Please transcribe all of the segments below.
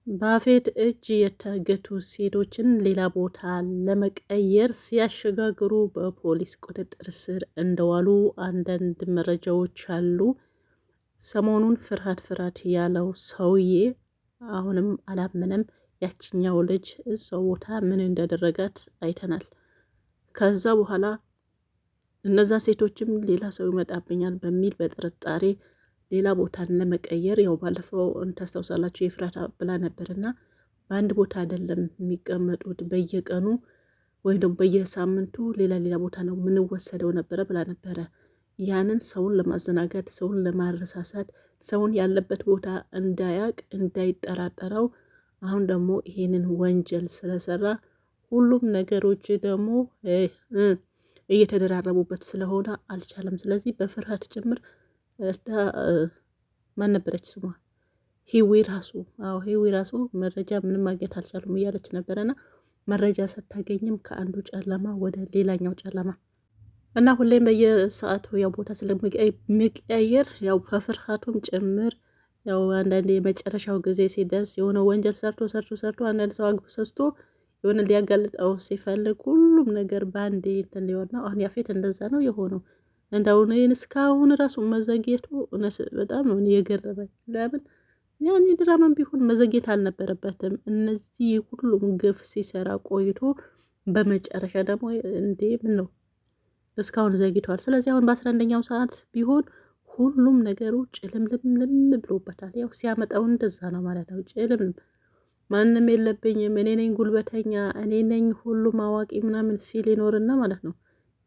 በአፌት እጅ የታገቱ ሴቶችን ሌላ ቦታ ለመቀየር ሲያሸጋግሩ በፖሊስ ቁጥጥር ስር እንደዋሉ አንዳንድ መረጃዎች አሉ። ሰሞኑን ፍርሃት ያለው ሰውዬ አሁንም አላመነም። ያችኛው ልጅ እዛው ቦታ ምን እንዳደረጋት አይተናል። ከዛ በኋላ እነዛ ሴቶችም ሌላ ሰው ይመጣብኛል በሚል በጥርጣሬ ሌላ ቦታን ለመቀየር ያው ባለፈው ታስታውሳላችሁ የፍራታ ብላ ነበርና በአንድ ቦታ አይደለም የሚቀመጡት በየቀኑ ወይም ደግሞ በየሳምንቱ ሌላ ቦታ ነው የምንወሰደው ነበረ ብላ ነበረ። ያንን ሰውን ለማዘናጋት ሰውን ለማረሳሳት ሰውን ያለበት ቦታ እንዳያቅ እንዳይጠራጠረው አሁን ደግሞ ይሄንን ወንጀል ስለሰራ ሁሉም ነገሮች ደግሞ እየተደራረቡበት ስለሆነ አልቻለም። ስለዚህ በፍርሃት ጭምር ማን ነበረች ስሟ ሂዊ ራሱ መረጃ ምንም ማግኘት አልቻሉም እያለች ነበረና መረጃ ስታገኝም ከአንዱ ጨለማ ወደ ሌላኛው ጨለማ እና ሁሌም በየሰዓቱ ያው ቦታ ስለሚቀያየር ያው ከፍርሃቱም ጭምር ያው አንዳንዴ የመጨረሻው ጊዜ ሲደርስ የሆነ ወንጀል ሰርቶ አንዳንድ ሰው አግቡ ሰስቶ የሆነ ሊያጋልጠው ሲፈልግ ሁሉም ነገር ባንዴ እንትን ሊሆን ነው። አሁን ያፌት እንደዛ ነው የሆነው። እንደውን እስካሁን ራሱ መዘግየቱ እውነት በጣም ነው የገረመኝ። ለምን ያኔ ድራማም ቢሆን መዘግየት አልነበረበትም። እነዚህ ሁሉም ግፍ ሲሰራ ቆይቶ በመጨረሻ ደግሞ እንዴ ምን ነው እስካሁን ዘግይቷል። ስለዚህ አሁን በ11ኛው ሰዓት ቢሆን ሁሉም ነገሩ ጭልምልም ብሎበታል። ያው ሲያመጣው እንደዛ ነው ማለት ነው። ጭልም ማንም የለብኝም እኔ ነኝ ጉልበተኛ እኔ ነኝ ሁሉም አዋቂ ምናምን ሲል ይኖርና ማለት ነው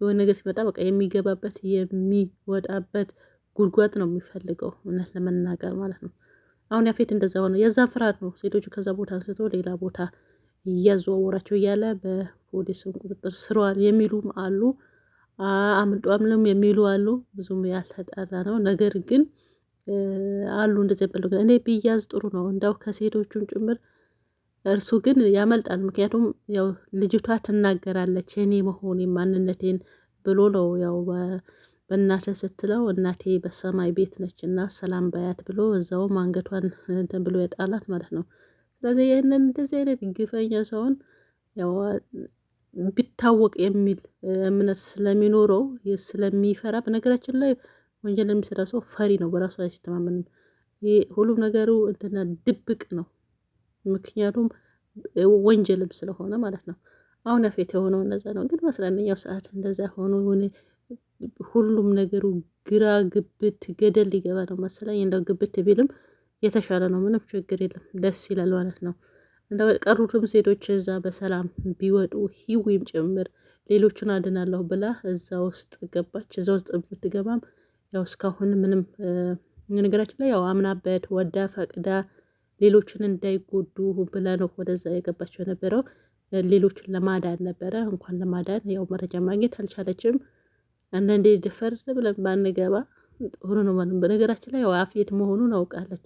የሆነ ነገር ሲመጣ በቃ የሚገባበት የሚወጣበት ጉድጓድ ነው የሚፈልገው እውነት ለመናገር ማለት ነው። አሁን ያፌት እንደዛ ሆነ። የዛን ፍርሃት ነው ሴቶቹ ከዛ ቦታ አንስቶ ሌላ ቦታ እያዘዋወራቸው እያለ በፖሊስን ቁጥጥር ስሯል የሚሉም አሉ። አምልጧምልም የሚሉ አሉ። ብዙም ያልተጠራ ነው ነገር ግን አሉ እንደዚህ ብለው እኔ ቢያዝ ጥሩ ነው እንዳው ከሴቶቹም ጭምር እርሱ ግን ያመልጣል። ምክንያቱም ያው ልጅቷ ትናገራለች እኔ መሆኔ ማንነቴን ብሎ ነው ያው በእናተ ስትለው እናቴ በሰማይ ቤት ነች እና ሰላም ባያት ብሎ እዛውም አንገቷን እንትን ብሎ የጣላት ማለት ነው። ስለዚህ ይህንን እንደዚህ አይነት ግፈኛ ሰውን ያው ቢታወቅ የሚል እምነት ስለሚኖረው ስለሚፈራ፣ በነገራችን ላይ ወንጀል የሚሰራ ሰው ፈሪ ነው፣ በራሱ አይተማመንም። ይሄ ሁሉም ነገሩ እንትና ድብቅ ነው። ምክንያቱም ወንጀልም ስለሆነ ማለት ነው። አሁን ያፌት የሆነው እንደዛ ነው። ግን በ11ኛው ሰዓት እንደዛ ሆኖ ሁሉም ነገሩ ግራ ግብት ገደል ሊገባ ነው መሰለኝ። እንደው ግብት ቢልም የተሻለ ነው። ምንም ችግር የለም። ደስ ይላል ማለት ነው። እንደው ቀሩትም ሴቶች እዛ በሰላም ቢወጡ ሂዊም ጭምር ሌሎቹን አድናለሁ ብላ እዛ ውስጥ ገባች። እዛ ውስጥ ብትገባም ያው እስካሁን ምንም ነገራችን ላይ ያው አምናበት ወዳ ፈቅዳ ሌሎችን እንዳይጎዱ ብላ ነው ወደዛ የገባቸው የነበረው። ሌሎችን ለማዳን ነበረ። እንኳን ለማዳን ያው መረጃ ማግኘት አልቻለችም። አንዳንዴ ደፈር ብለን ባንገባ ጥሩ ነው ማለት። በነገራችን ላይ ያው ያፌት መሆኑን አውቃለች።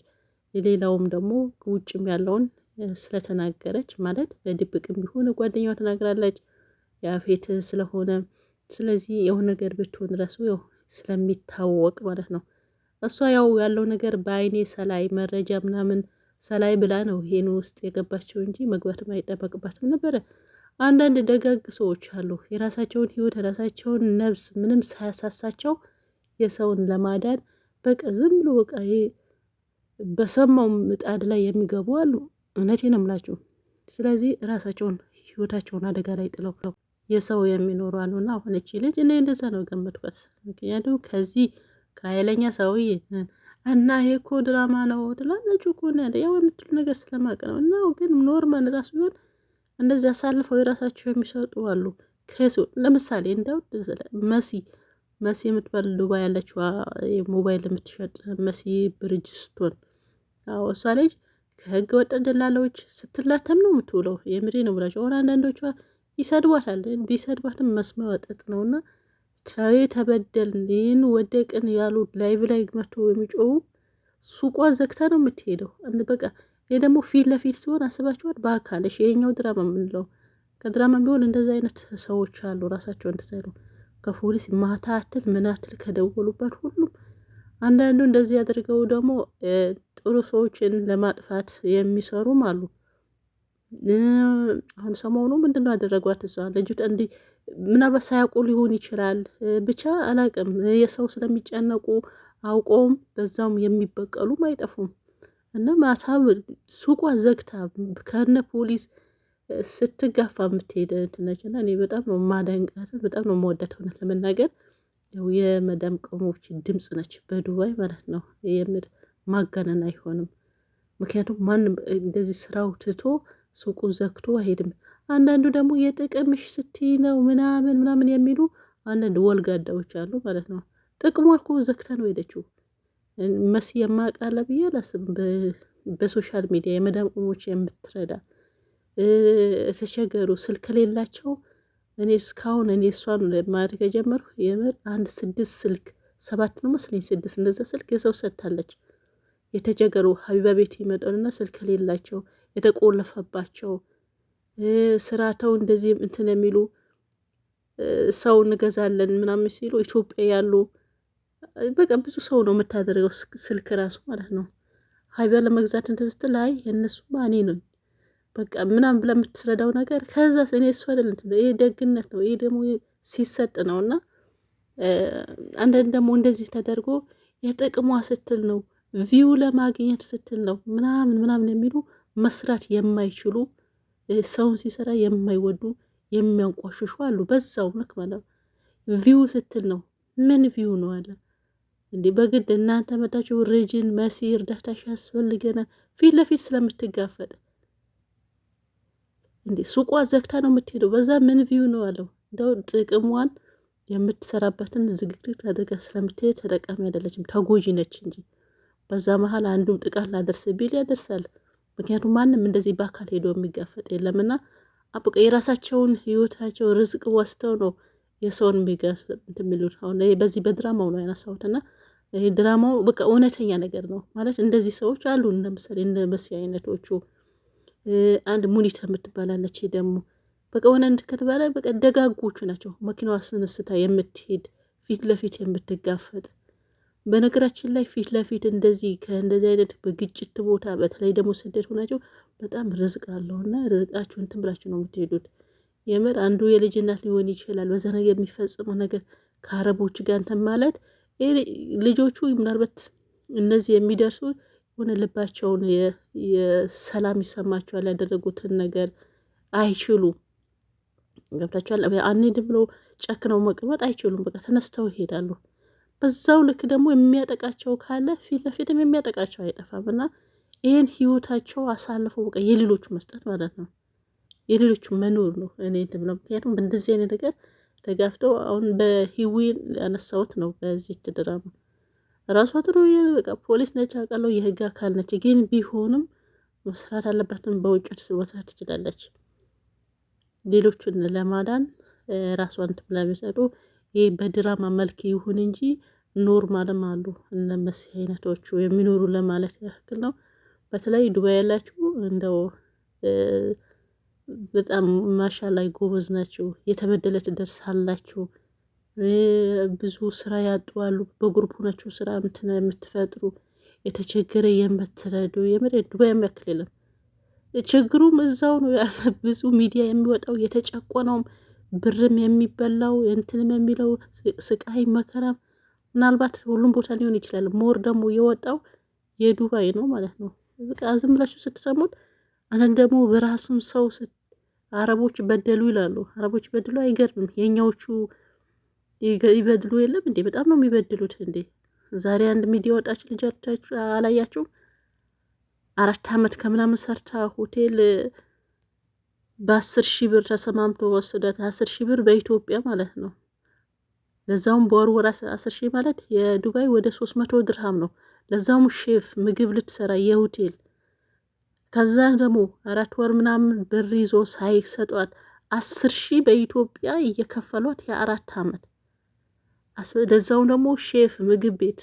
የሌላውም ደግሞ ውጭም ያለውን ስለተናገረች ማለት በድብቅም ቢሆን ጓደኛዋ ተናግራለች ያፌት ስለሆነ። ስለዚህ የሆነ ነገር ብትሆን ራሱ ያው ስለሚታወቅ ማለት ነው። እሷ ያው ያለው ነገር በአይኔ ሰላይ መረጃ ምናምን ሰላይ ብላ ነው ይሄን ውስጥ የገባቸው እንጂ መግባትም አይጠበቅባትም ነበረ። አንዳንድ ደጋግ ሰዎች አሉ የራሳቸውን ህይወት የራሳቸውን ነፍስ ምንም ሳያሳሳቸው የሰውን ለማዳን በቃ ዝም ብሎ በቃ በሰማው ምጣድ ላይ የሚገቡ አሉ። እውነቴን ነው የምላችሁ። ስለዚህ ራሳቸውን ህይወታቸውን አደጋ ላይ ጥለው የሰው የሚኖሩ አሉና አሁን እቺ ልጅ እኔ እንደዛ ነው ገመትኳት። ምክንያቱም ከዚህ ከኃይለኛ ሰውዬ እና ይሄ እኮ ድራማ ነው ትላለች እኮ ነው ያው የምትሉ ነገር ስለማቅ ነው። እና ግን ኖርማል ራሱ ቢሆን እንደዚህ አሳልፈው የራሳቸው የሚሰጡ አሉ። ለምሳሌ እንደው መሲ የምትባል ዱባይ ያለችው ሞባይል የምትሸጥ መሲ ብርጅስቶን፣ አዎ እሷ ልጅ ከህገ ወጥ ደላሎች ስትላተም ነው የምትውለው። የምሬ ነው ብላችሁ አሁን አንዳንዶቿ ይሰድቧታል። ቢሰድቧትም መስሚያዋ ጥጥ ነውና ተበደልን ወደቅን ያሉ ላይቭ ላይ መጥቶ የሚጮሁ ሱቋ ዘግታ ነው የምትሄደው። በቃ ይሄ ደግሞ ፊት ለፊት ሲሆን አስባችኋል በአካልሽ ይሄኛው ድራማ የምንለው ከድራማ ቢሆን እንደዚህ አይነት ሰዎች አሉ። ራሳቸው እንደዛ ነው ከፖሊስ ማታ አትል ምን አትል ከደወሉበት ሁሉም አንዳንዱ እንደዚህ አድርገው ደግሞ ጥሩ ሰዎችን ለማጥፋት የሚሰሩም አሉ። አሁን ሰሞኑ ምንድነው ያደረጓት? እሷ ልጅቷ እንዲህ ምናልባት ሳያውቁ ሊሆን ይችላል፣ ብቻ አላቅም። የሰው ስለሚጨነቁ አውቀውም በዛውም የሚበቀሉም አይጠፉም። እና ማታ ሱቋ ዘግታ ከነ ፖሊስ ስትጋፋ የምትሄድ እንትነች እና እኔ በጣም ነው ማደንቃት፣ በጣም ነው መወደት። እውነት ለመናገር ያው የመዳም ቅሞች ድምፅ ነች በዱባይ ማለት ነው። የምር ማጋነን አይሆንም። ምክንያቱም ማንም እንደዚህ ስራው ትቶ ሱቁ ዘግቶ አይሄድም። አንዳንዱ ደግሞ የጥቅምሽ ስትይ ነው ምናምን ምናምን የሚሉ አንዳንድ ወልጋዳዎች አሉ ማለት ነው። ጥቅሟ እኮ ዘግታ ነው ሄደችው። መሲ የማቃለ ብዬ አላስብም። በሶሻል ሚዲያ የመዳም ቅሞች የምትረዳ ተቸገሩ ስልክ ከሌላቸው እኔ እስካሁን እኔ እሷን ማድረግ የጀመርኩ የምር 6 ስልክ 7 ነው መስለኝ 6 እንደዛ ስልክ የሰው ሰጥታለች። የተቸገሩ ሀቢባ ቤት ይመጣሉና ስልክ ከሌላቸው የተቆለፈባቸው ስራተው እንደዚህ እንትን የሚሉ ሰው እንገዛለን ምናምን ሲሉ ኢትዮጵያ ያሉ በቃ ብዙ ሰው ነው የምታደርገው ስልክ ራሱ ማለት ነው። ሀቢባ ለመግዛት እንትን ስትል አይ የእነሱ ማኔ ነው በቃ ምናምን ብላ የምትረዳው ነገር ከዛ እኔ እሱ አይደል እንትን ይሄ ደግነት ነው። ይሄ ደግሞ ሲሰጥ ነው። እና አንዳንድ ደግሞ እንደዚህ ተደርጎ የጥቅሟ ስትል ነው ቪው ለማግኘት ስትል ነው ምናምን ምናምን የሚሉ መስራት የማይችሉ ሰውን ሲሰራ የማይወዱ የሚያንቋሽሹ አሉ። በዛው ልክ ማለት ቪው ስትል ነው። ምን ቪው ነው አለ እንዴ? በግድ እናንተ መጣችሁ ርጅን መሲ እርዳታሽ ያስፈልገናል ፊት ለፊት ስለምትጋፈጥ እንዴ ሱቋ ዘግታ ነው የምትሄደው። በዛ ምን ቪው ነው አለው። እንደው ጥቅሟን የምትሰራበትን ዝግጅት አድርጋ ስለምትሄድ ተጠቃሚ አይደለችም፣ ተጎጂ ነች እንጂ በዛ መሀል አንዱም ጥቃት ላደርስ ቢል ያደርሳል። ምክንያቱም ማንም እንደዚህ በአካል ሄዶ የሚጋፈጥ የለምና አብቀ የራሳቸውን ህይወታቸው ርዝቅ ወስተው ነው የሰውን የሚጋፈጥ የሚሉት። አሁን በዚህ በድራማው ነው ያነሳሁትና ይሄ ድራማው በቃ እውነተኛ ነገር ነው ማለት እንደዚህ ሰዎች አሉ። ለምሳሌ እንደ መሲ አይነቶቹ አንድ ሙኒታ የምትባላለች ደግሞ በቃ ሆነ ከተባለ በቃ ደጋጎቹ ናቸው። መኪናዋ ስንስታ የምትሄድ ፊት ለፊት የምትጋፈጥ። በነገራችን ላይ ፊት ለፊት እንደዚህ ከእንደዚህ አይነት በግጭት ቦታ በተለይ ደግሞ ስደት ሆናቸው በጣም ርዝቅ አለውና ርዝቃችሁ እንትን ብላችሁ ነው የምትሄዱት። የምር አንዱ የልጅነት ሊሆን ይችላል። በዛ ነገር የሚፈጽመው ነገር ከአረቦች ጋር እንትን ማለት ልጆቹ ምናልባት እነዚህ የሚደርሱ ሆነ ልባቸውን የሰላም ይሰማቸዋል። ያደረጉትን ነገር አይችሉም። ገብታችኋል? አንሄድም ብሎ ጨክነው መቀመጥ አይችሉም። በቃ ተነስተው ይሄዳሉ። በዛው ልክ ደግሞ የሚያጠቃቸው ካለ ፊት ለፊትም የሚያጠቃቸው አይጠፋም። እና ይህን ህይወታቸው አሳልፈው በቃ የሌሎቹ መስጠት ማለት ነው፣ የሌሎቹ መኖር ነው። እኔ እንትን ብለው ምክንያቱም በእንደዚህ አይነት ነገር ተጋፍተው አሁን በህዊን ያነሳሁት ነው። በዚህ ድራማ ራሷ ጥሩ በቃ ፖሊስ ነች አውቃለሁ፣ የህግ አካል ነች። ግን ቢሆንም መስራት አለባትም። በውጭ መስራት ትችላለች። ሌሎቹን ለማዳን ራሷን ለሚሰጡ ይህ በድራማ መልክ ይሁን እንጂ ኖርማልም አሉ እነ መሲ አይነቶቹ የሚኖሩ ለማለት ያክል ነው። በተለይ ዱባይ ያላችሁ እንደው በጣም ማሻላይ ጎበዝ ናቸው። የተበደለ ትደርሳላችሁ። ብዙ ስራ ያጡ አሉ። በግሩፕ ናችሁ ስራ የምትፈጥሩ የተቸገረ የምትረዱ የመሬት ዱባይ የሚያክል የለም። ችግሩም እዛው ነው ያለ። ብዙ ሚዲያ የሚወጣው የተጨቆነውም ብርም የሚበላው እንትንም የሚለው ስቃይ መከራም ምናልባት ሁሉም ቦታ ሊሆን ይችላል። ሞር ደግሞ የወጣው የዱባይ ነው ማለት ነው። በቃ ዝም ብላችሁ ስትሰሙት አንዳንድ ደግሞ በራስም ሰው አረቦች በደሉ ይላሉ። አረቦች በድሉ አይገርምም። የኛዎቹ ይበድሉ የለም እንዴ? በጣም ነው የሚበድሉት እንዴ። ዛሬ አንድ ሚዲያ ወጣች ልጃችሁ አላያችሁም? 4 ዓመት ከምናምን ሰርታ ሆቴል በ10,000 ብር ተሰማምቶ ወሰዳት። 10,000 ብር በኢትዮጵያ ማለት ነው። ለዛውም በወር 10,000 ማለት የዱባይ ወደ 300 ድርሃም ነው። ለዛውም ሼፍ ምግብ ልትሰራ የሆቴል ከዛ ደግሞ 4 ወር ምናምን ብር ይዞ ሳይሰጧት 10,000 በኢትዮጵያ እየከፈሏት የ4 ዓመት ለዛውም ደግሞ ሼፍ ምግብ ቤት።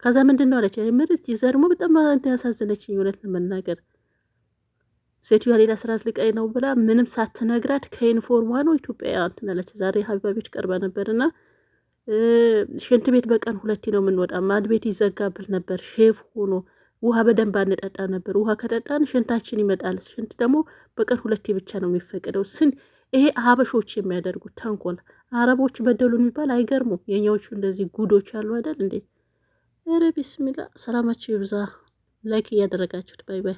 ከዛ ምንድን ነው አለች ምርት ይዛ ደግሞ በጣም ያሳዝነችኝ እውነት ለመናገር ሴትዮዋ ሌላ ስራ አዝልቃይ ነው ብላ ምንም ሳትነግራት ከዩኒፎርሟ ነው ኢትዮጵያ እንትን አለች። ዛሬ ሀቢባ ቤት ቀርባ ነበርና ሽንት ቤት በቀን 2 ነው የምንወጣ። ማድ ቤት ይዘጋብል ነበር። ሼፍ ሆኖ ውሃ በደንብ አንጠጣ ነበር። ውሃ ከጠጣን ሽንታችን ይመጣል። ሽንት ደግሞ በቀን 2 ብቻ ነው የሚፈቀደው። ይሄ ሀበሾች የሚያደርጉት ተንኮል። አረቦች በደሉ የሚባል አይገርሙም። የኛዎቹ እንደዚህ ጉዶች አሉ አይደል እንዴ? ኧረ ቢስሚላ። ሰላማችሁ ይብዛ። ላይክ እያደረጋችሁት። ባይ ባይ።